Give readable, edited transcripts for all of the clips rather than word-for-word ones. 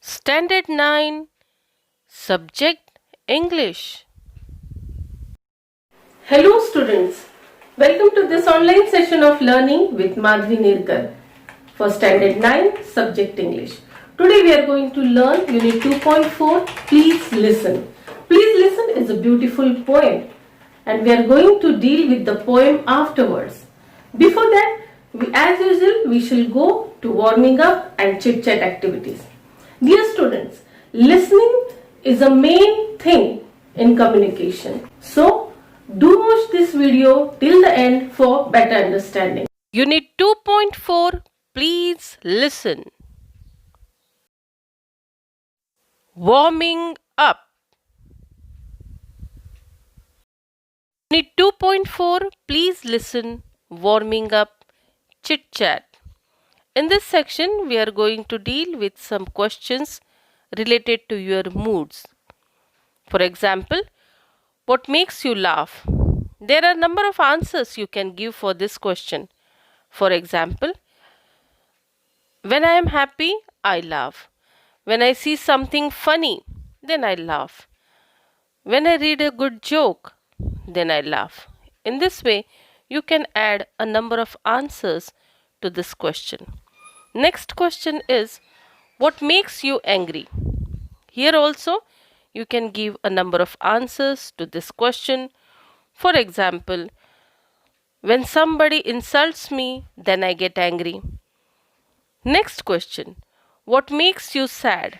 Standard 9 Subject English. Hello students, welcome to this online session of learning with Madhvi Nirkar for Standard 9 Subject English. Today we are going to learn Unit 2.4 Please Listen. Please Listen is a beautiful poem and we are going to deal with the poem afterwards. Before that, as usual, we shall go to warming up and chit chat activities. Dear students, listening is a main thing in communication. So, do watch this video till the end for better understanding. Unit 2.4 Please listen. Warming up. Unit 2.4 Please listen. Warming up. Chit chat. In this section, we are going to deal with some questions related to your moods. For example, what makes you laugh? There are a number of answers you can give for this question. For example, when I am happy, I laugh. When I see something funny, then I laugh. When I read a good joke, then I laugh. In this way, you can add a number of answers to this question. Next question is, what makes you angry? Here also, you can give a number of answers to this question. For example, when somebody insults me, then I get angry. Next question, what makes you sad?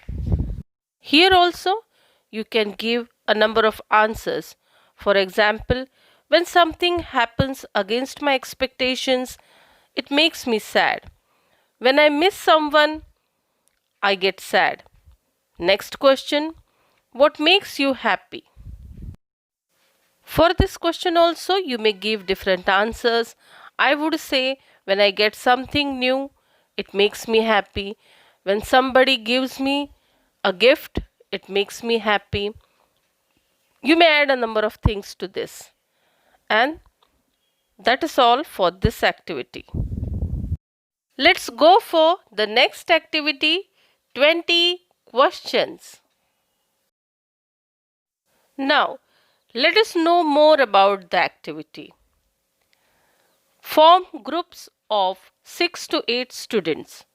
Here also, you can give a number of answers. For example, when something happens against my expectations, it makes me sad. When I miss someone, I get sad. Next question, what makes you happy? For this question also, you may give different answers. I would say when I get something new, it makes me happy. When somebody gives me a gift, it makes me happy. You may add a number of things to this. And that is all for this activity. Let's go for the next activity, 20 questions. Now, let us know more about the activity. Form groups of 6 to 8 students.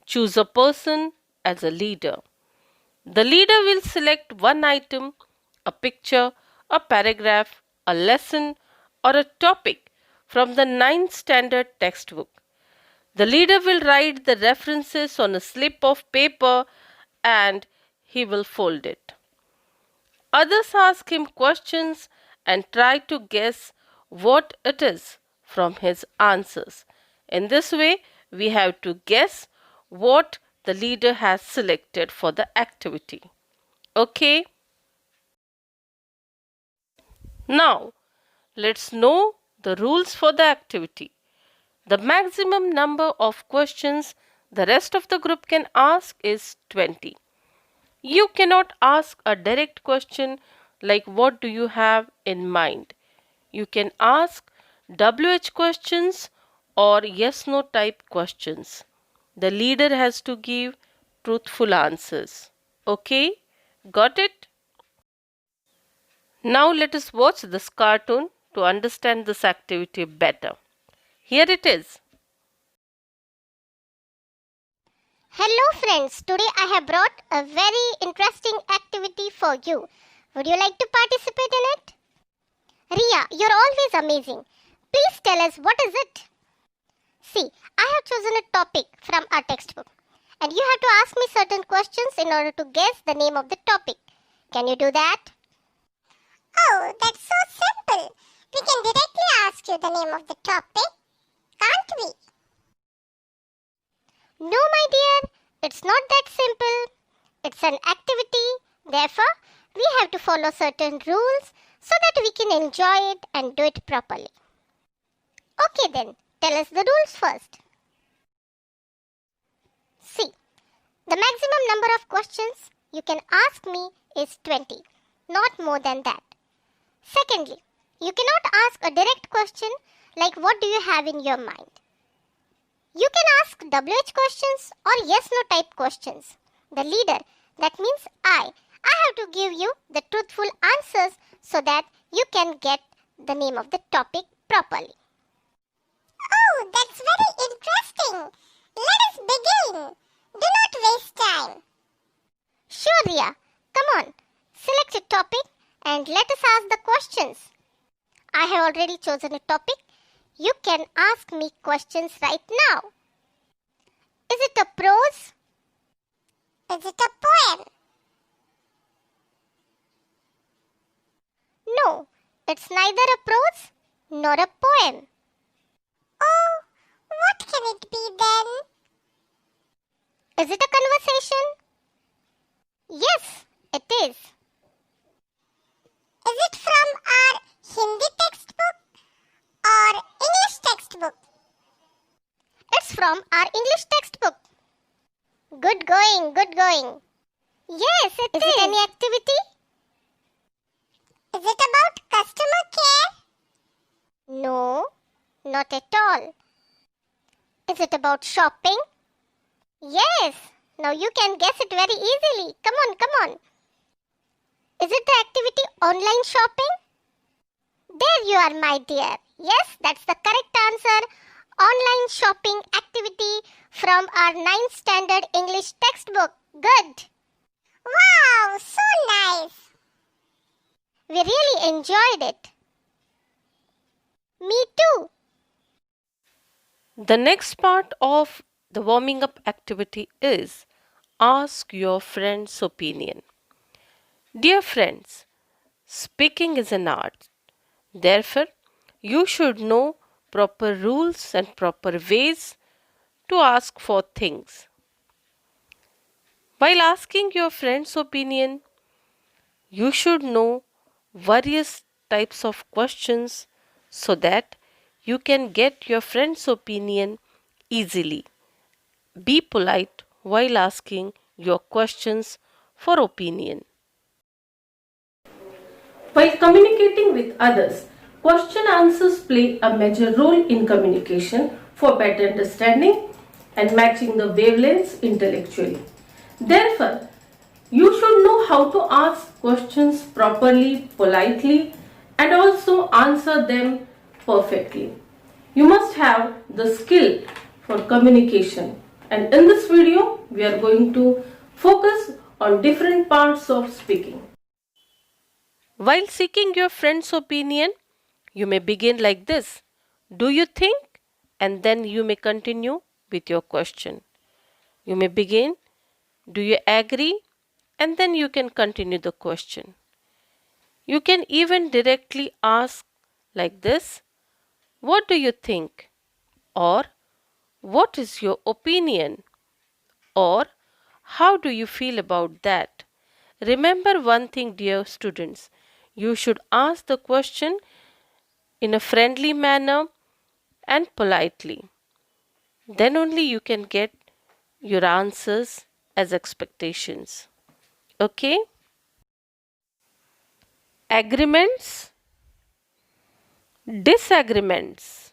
Choose a person as a leader. The leader will select one item, a picture, a paragraph, a lesson, or a topic from the 9th standard textbook. The leader will write the references on a slip of paper and he will fold it. Others ask him questions and try to guess what it is from his answers. In this way, we have to guess what the leader has selected for the activity. Okay? Now, let's know the rules for the activity. The maximum number of questions the rest of the group can ask is 20. You cannot ask a direct question like what do you have in mind. You can ask WH questions or yes no type questions. The leader has to give truthful answers. Okay? Got it? Now let us watch this cartoon to understand this activity better. Here it is. Hello friends, today I have brought a very interesting activity for you. Would you like to participate in it? Ria, you're always amazing. Please tell us what is it? See, I have chosen a topic from our textbook and you have to ask me certain questions in order to guess the name of the topic. Can you do that? Oh, that's so simple. We can directly ask you the name of the topic, can't we? No, my dear, it's not that simple. It's an activity. Therefore, we have to follow certain rules so that we can enjoy it and do it properly. Okay then, tell us the rules first. See, the maximum number of questions you can ask me is 20, not more than that. Secondly, you cannot ask a direct question like what do you have in your mind. You can ask WH questions or yes no type questions. the leader. That means I. I have to give you the truthful answers so that you can get the name of the topic properly. Oh, that's very interesting. Let us begin. Do not waste time. Sure, Ria. Come on. Select a topic and let us ask the questions. I have already chosen a topic. You can ask me questions right now. Is it a prose? Is it a poem? No, it's neither a prose nor a poem. Oh, what can it be then? Is it a conversation? Yes, it is. Is it from our Hindi textbook or English textbook? It's from our English textbook. Good going, good going. Yes, it is. Is it any activity? Is it about customer care? No, not at all. Is it about shopping? Yes. Now you can guess it very easily. Come on, come on. Is it the activity online shopping? There you are, my dear. Yes, that's the correct answer. Online shopping activity from our 9th standard English textbook. Good. Wow, so nice. We really enjoyed it. Me too. The next part of the warming up activity is ask your friend's opinion. Dear friends, speaking is an art. Therefore, you should know proper rules and proper ways to ask for things. While asking your friend's opinion, you should know various types of questions so that you can get your friend's opinion easily. Be polite while asking your questions for opinion. While communicating with others, question answers play a major role in communication for better understanding and matching the wavelengths intellectually. Therefore, you should know how to ask questions properly, politely, and also answer them perfectly. You must have the skill for communication. And in this video, we are going to focus on different parts of speaking. While seeking your friend's opinion, you may begin like this. Do you think? And then you may continue with your question. You may begin, do you agree? And then you can continue the question. You can even directly ask like this, what do you think? Or what is your opinion? Or how do you feel about that? Remember one thing, dear students, you should ask the question in a friendly manner and politely. Then only you can get your answers as expectations. Okay? Agreements, disagreements.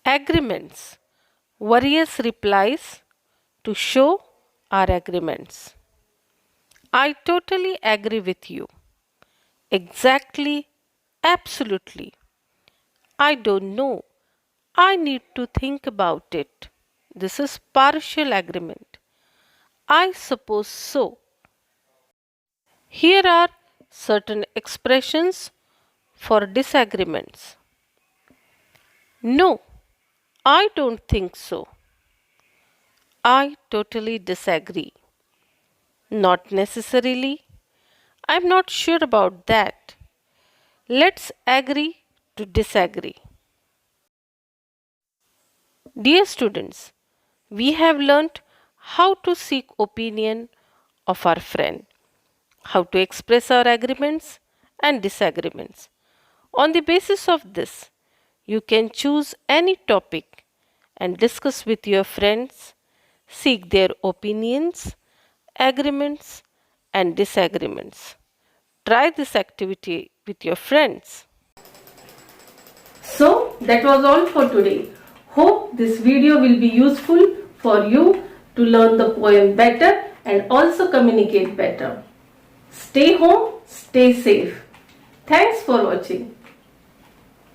Agreements, various replies to show our agreements. I totally agree with you. Exactly, absolutely. I don't know. I need to think about it. This is partial agreement. I suppose so. Here are certain expressions for disagreements. No, I don't think so. I totally disagree. Not necessarily. I'm not sure about that. Let's agree to disagree. Dear students, we have learnt how to seek opinion of our friend, how to express our agreements and disagreements. On the basis of this, you can choose any topic and discuss with your friends, seek their opinions, agreements and disagreements. Try this activity with your friends. So that was all for today. Hope this video will be useful for you to learn the poem better and also communicate better. Stay home, stay safe. Thanks for watching.